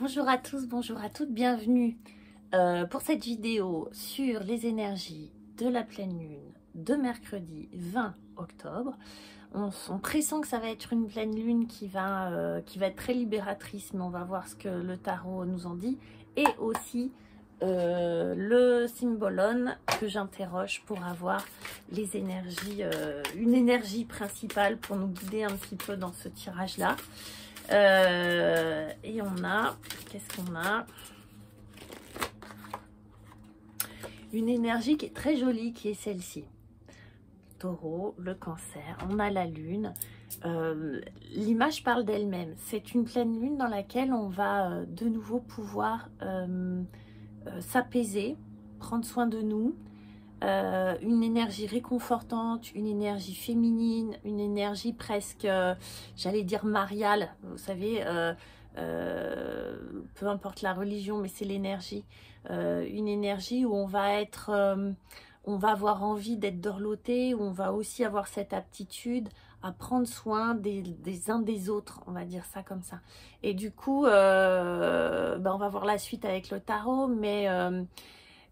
Bonjour à tous, bonjour à toutes, bienvenue pour cette vidéo sur les énergies de la pleine lune de mercredi 20 octobre. On pressent que ça va être une pleine lune qui va être très libératrice, mais on va voir ce que le tarot nous en dit. Et aussi le symbolone que j'interroge pour avoir les énergies, une énergie principale pour nous guider un petit peu dans ce tirage-là. Et on a, qu'est-ce qu'on a? Une énergie qui est très jolie, qui est celle-ci. Taureau, le cancer, on a la lune. L'image parle d'elle-même. C'est une pleine lune dans laquelle on va de nouveau pouvoir s'apaiser, prendre soin de nous. Une énergie réconfortante, une énergie féminine, une énergie presque, j'allais dire mariale, vous savez, peu importe la religion, mais c'est l'énergie. Une énergie où on va être, on va avoir envie d'être dorloté, où on va aussi avoir cette aptitude à prendre soin des uns des autres, on va dire ça comme ça. Et du coup, on va voir la suite avec le tarot, mais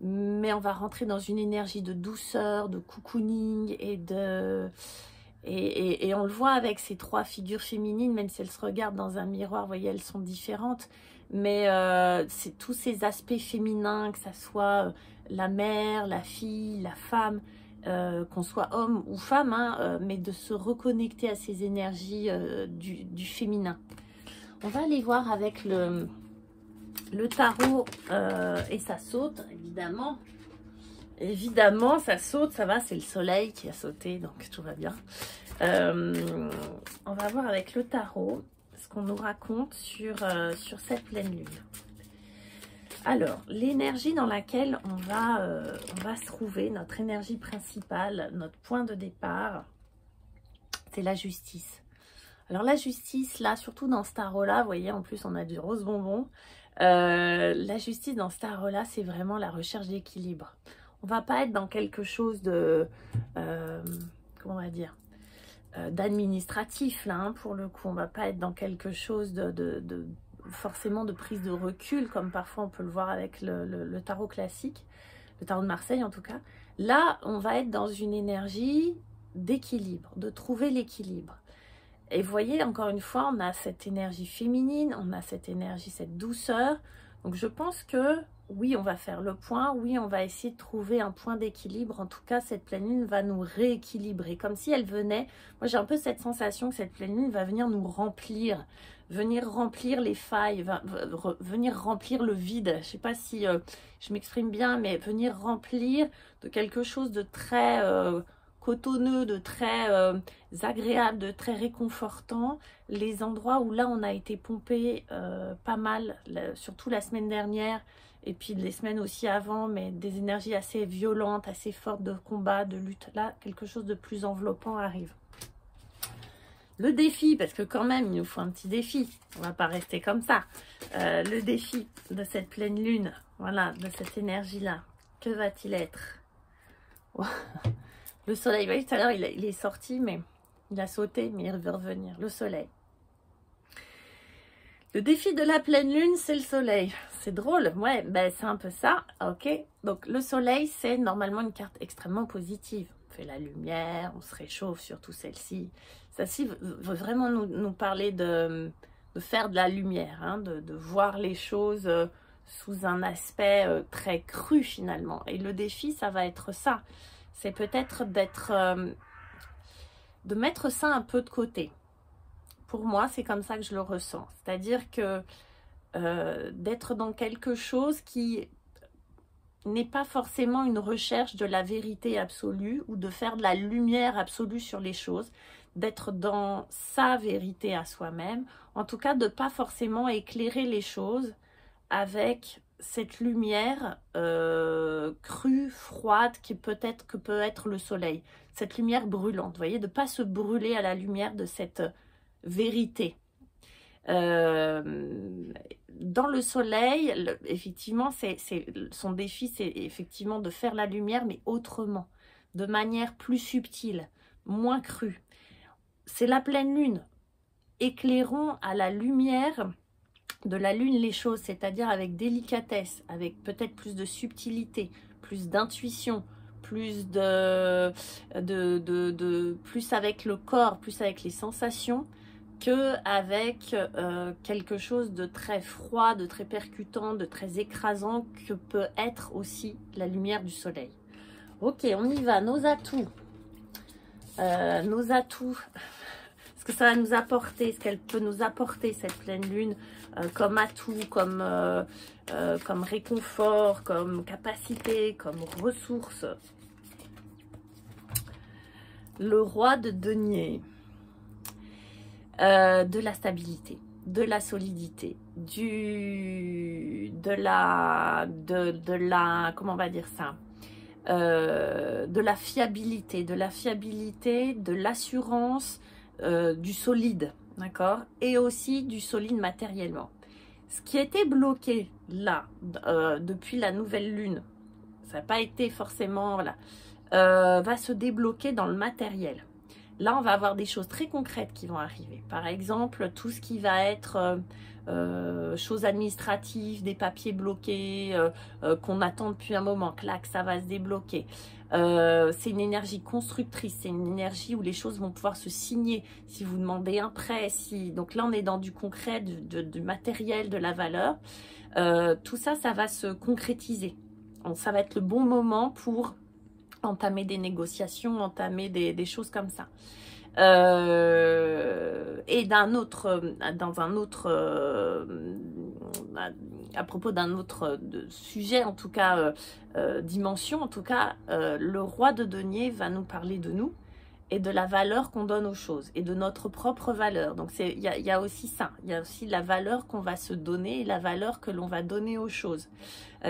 on va rentrer dans une énergie de douceur, de cocooning et on le voit avec ces trois figures féminines, même si elles se regardent dans un miroir, vous voyez, elles sont différentes, mais c'est tous ces aspects féminins, que ça soit la mère, la fille, la femme, qu'on soit homme ou femme, hein, mais de se reconnecter à ces énergies du féminin. On va aller voir avec le tarot et ça saute, évidemment. Évidemment, ça saute, ça va, c'est le soleil qui a sauté, donc tout va bien. On va voir avec le tarot ce qu'on nous raconte sur cette pleine lune. Alors, l'énergie dans laquelle on va se trouver, notre énergie principale, notre point de départ, c'est la justice. Alors la justice, là, surtout dans ce tarot-là, vous voyez, en plus on a du rose bonbon. La justice dans ce tarot-là, c'est vraiment la recherche d'équilibre. On va pas être dans quelque chose de, comment on va dire, d'administratif, là, hein, pour le coup. On va pas être dans quelque chose de forcément de prise de recul, comme parfois on peut le voir avec le tarot classique, le tarot de Marseille en tout cas. Là, on va être dans une énergie d'équilibre, de trouver l'équilibre. Et vous voyez, encore une fois, on a cette énergie féminine, on a cette énergie, cette douceur. Donc je pense que oui, on va faire le point, oui, on va essayer de trouver un point d'équilibre. En tout cas, cette pleine lune va nous rééquilibrer, comme si elle venait, moi j'ai un peu cette sensation que cette pleine lune va venir nous remplir, venir remplir les failles, venir remplir le vide. Je ne sais pas si je m'exprime bien, mais venir remplir de quelque chose de très cotonneux, de très agréable, de très réconfortant, les endroits où là on a été pompé pas mal, surtout la semaine dernière, et puis les semaines aussi avant, mais des énergies assez violentes, assez fortes de combat, de lutte. Là, quelque chose de plus enveloppant arrive. Le défi, parce que quand même, il nous faut un petit défi. On ne va pas rester comme ça. Le défi de cette pleine lune, voilà, de cette énergie-là, que va-t-il être? Le soleil, vous voyez, tout à l'heure, il est sorti, mais il a sauté, mais il veut revenir. Le soleil. Le défi de la pleine lune, c'est le soleil. C'est drôle, ouais, ben c'est un peu ça, ok. Donc le soleil, c'est normalement une carte extrêmement positive. On fait la lumière, on se réchauffe, surtout celle-ci. Celle-ci veut vraiment nous parler de faire de la lumière, hein, de voir les choses sous un aspect très cru finalement. Et le défi, ça va être ça. C'est peut-être de mettre ça un peu de côté. Pour moi, c'est comme ça que je le ressens. C'est-à-dire que d'être dans quelque chose qui n'est pas forcément une recherche de la vérité absolue ou de faire de la lumière absolue sur les choses, d'être dans sa vérité à soi-même, en tout cas de ne pas forcément éclairer les choses avec cette lumière crue, froide, qui peut être le soleil, cette lumière brûlante, vous voyez, de ne pas se brûler à la lumière de cette vérité. Dans le soleil, effectivement, son défi, c'est effectivement de faire la lumière, mais autrement, de manière plus subtile, moins crue. C'est la pleine lune. Éclairons à la lumière de la lune les choses, c'est-à-dire avec délicatesse, avec peut-être plus de subtilité, plus d'intuition, plus plus avec le corps, plus avec les sensations, que avec quelque chose de très froid, de très percutant, de très écrasant que peut être aussi la lumière du soleil. Ok, on y va, nos atouts. Ce que ça va nous apporter, ce qu'elle peut nous apporter cette pleine lune comme atout, comme réconfort, comme capacité, comme ressource. Le roi de denier, de la stabilité, de la solidité, comment on va dire ça, de la fiabilité, de l'assurance, du solide, d'accord, et aussi du solide matériellement. Ce qui était bloqué là, depuis la nouvelle lune, ça n'a pas été forcément, voilà, va se débloquer dans le matériel. Là, on va avoir des choses très concrètes qui vont arriver. Par exemple, tout ce qui va être choses administratives, des papiers bloqués qu'on attend depuis un moment, clac, ça va se débloquer. C'est une énergie constructrice, c'est une énergie où les choses vont pouvoir se signer. Si vous demandez un prêt, donc là, on est dans du concret, du matériel, de la valeur. Tout ça, ça va se concrétiser. Donc, ça va être le bon moment pour entamer des négociations, entamer des choses comme ça. Et à propos d'un autre sujet, en tout cas, dimension, en tout cas, le roi de denier va nous parler de nous et de la valeur qu'on donne aux choses et de notre propre valeur. Donc, il y a aussi ça. Il y a aussi la valeur qu'on va se donner et la valeur que l'on va donner aux choses.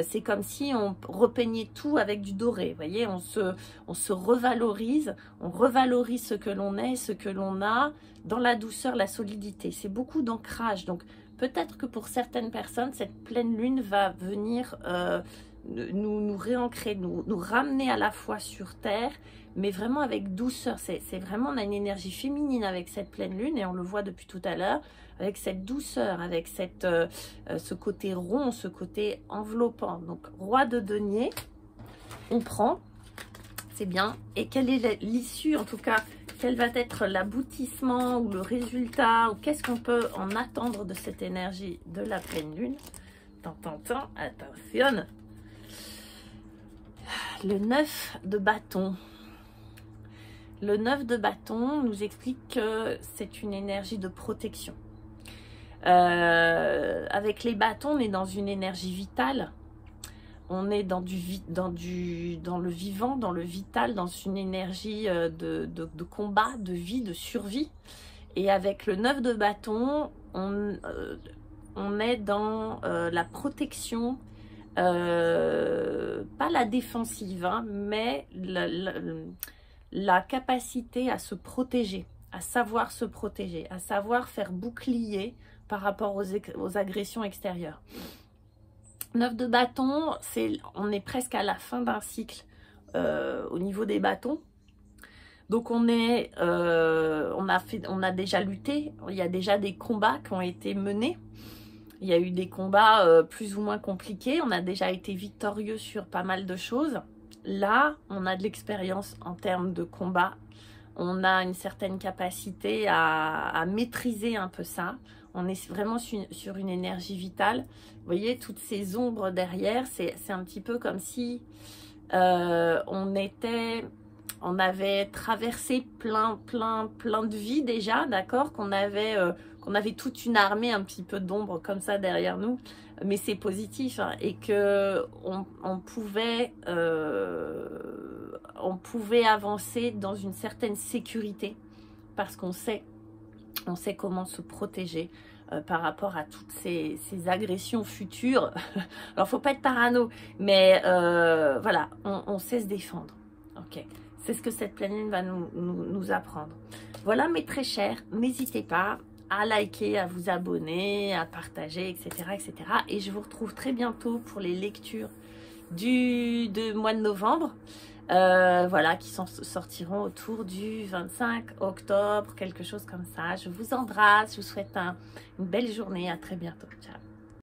C'est comme si on repeignait tout avec du doré. Vous voyez, on se revalorise. On revalorise ce que l'on est, ce que l'on a dans la douceur, la solidité. C'est beaucoup d'ancrage. Donc, peut-être que pour certaines personnes, cette pleine lune va venir nous réancrer, nous ramener à la fois sur Terre, mais vraiment avec douceur. C'est vraiment, on a une énergie féminine avec cette pleine lune, et on le voit depuis tout à l'heure, avec cette douceur, avec ce côté rond, ce côté enveloppant. Donc, roi de denier, on prend, c'est bien. Et quelle est l'issue, en tout cas, quel va être l'aboutissement ou le résultat, ou qu'est-ce qu'on peut en attendre de cette énergie de la pleine lune? Attention. Le 9 de bâton. Le 9 de bâton nous explique que c'est une énergie de protection. Avec les bâtons, on est dans une énergie vitale. On est dans le vivant, dans le vital, dans une énergie de combat, de vie, de survie. Et avec le 9 de bâton, on est dans la protection, pas la défensive, hein, mais la capacité à se protéger, à savoir se protéger, à savoir faire bouclier par rapport aux agressions extérieures. 9 de bâton, on est presque à la fin d'un cycle au niveau des bâtons. Donc on a déjà lutté, il y a déjà des combats qui ont été menés. Il y a eu des combats plus ou moins compliqués, on a déjà été victorieux sur pas mal de choses. Là, on a de l'expérience en termes de combat. On a une certaine capacité à maîtriser un peu ça. On est vraiment sur une énergie vitale. Vous voyez, toutes ces ombres derrière, c'est un petit peu comme si on avait traversé plein de vie déjà, d'accord, qu'on avait toute une armée un petit peu d'ombre comme ça derrière nous, mais c'est positif, hein, et que on pouvait avancer dans une certaine sécurité parce qu'on sait comment se protéger par rapport à toutes ces agressions futures. Alors, faut pas être parano, mais voilà, on sait se défendre. Ok, c'est ce que cette pleine lune va nous apprendre. Voilà, mes très chers, n'hésitez pas à liker, à vous abonner, à partager, etc., etc. Et je vous retrouve très bientôt pour les lectures du mois de novembre. Voilà, qui sortiront autour du 25 octobre, quelque chose comme ça. Je vous embrasse, je vous souhaite une belle journée, à très bientôt, ciao.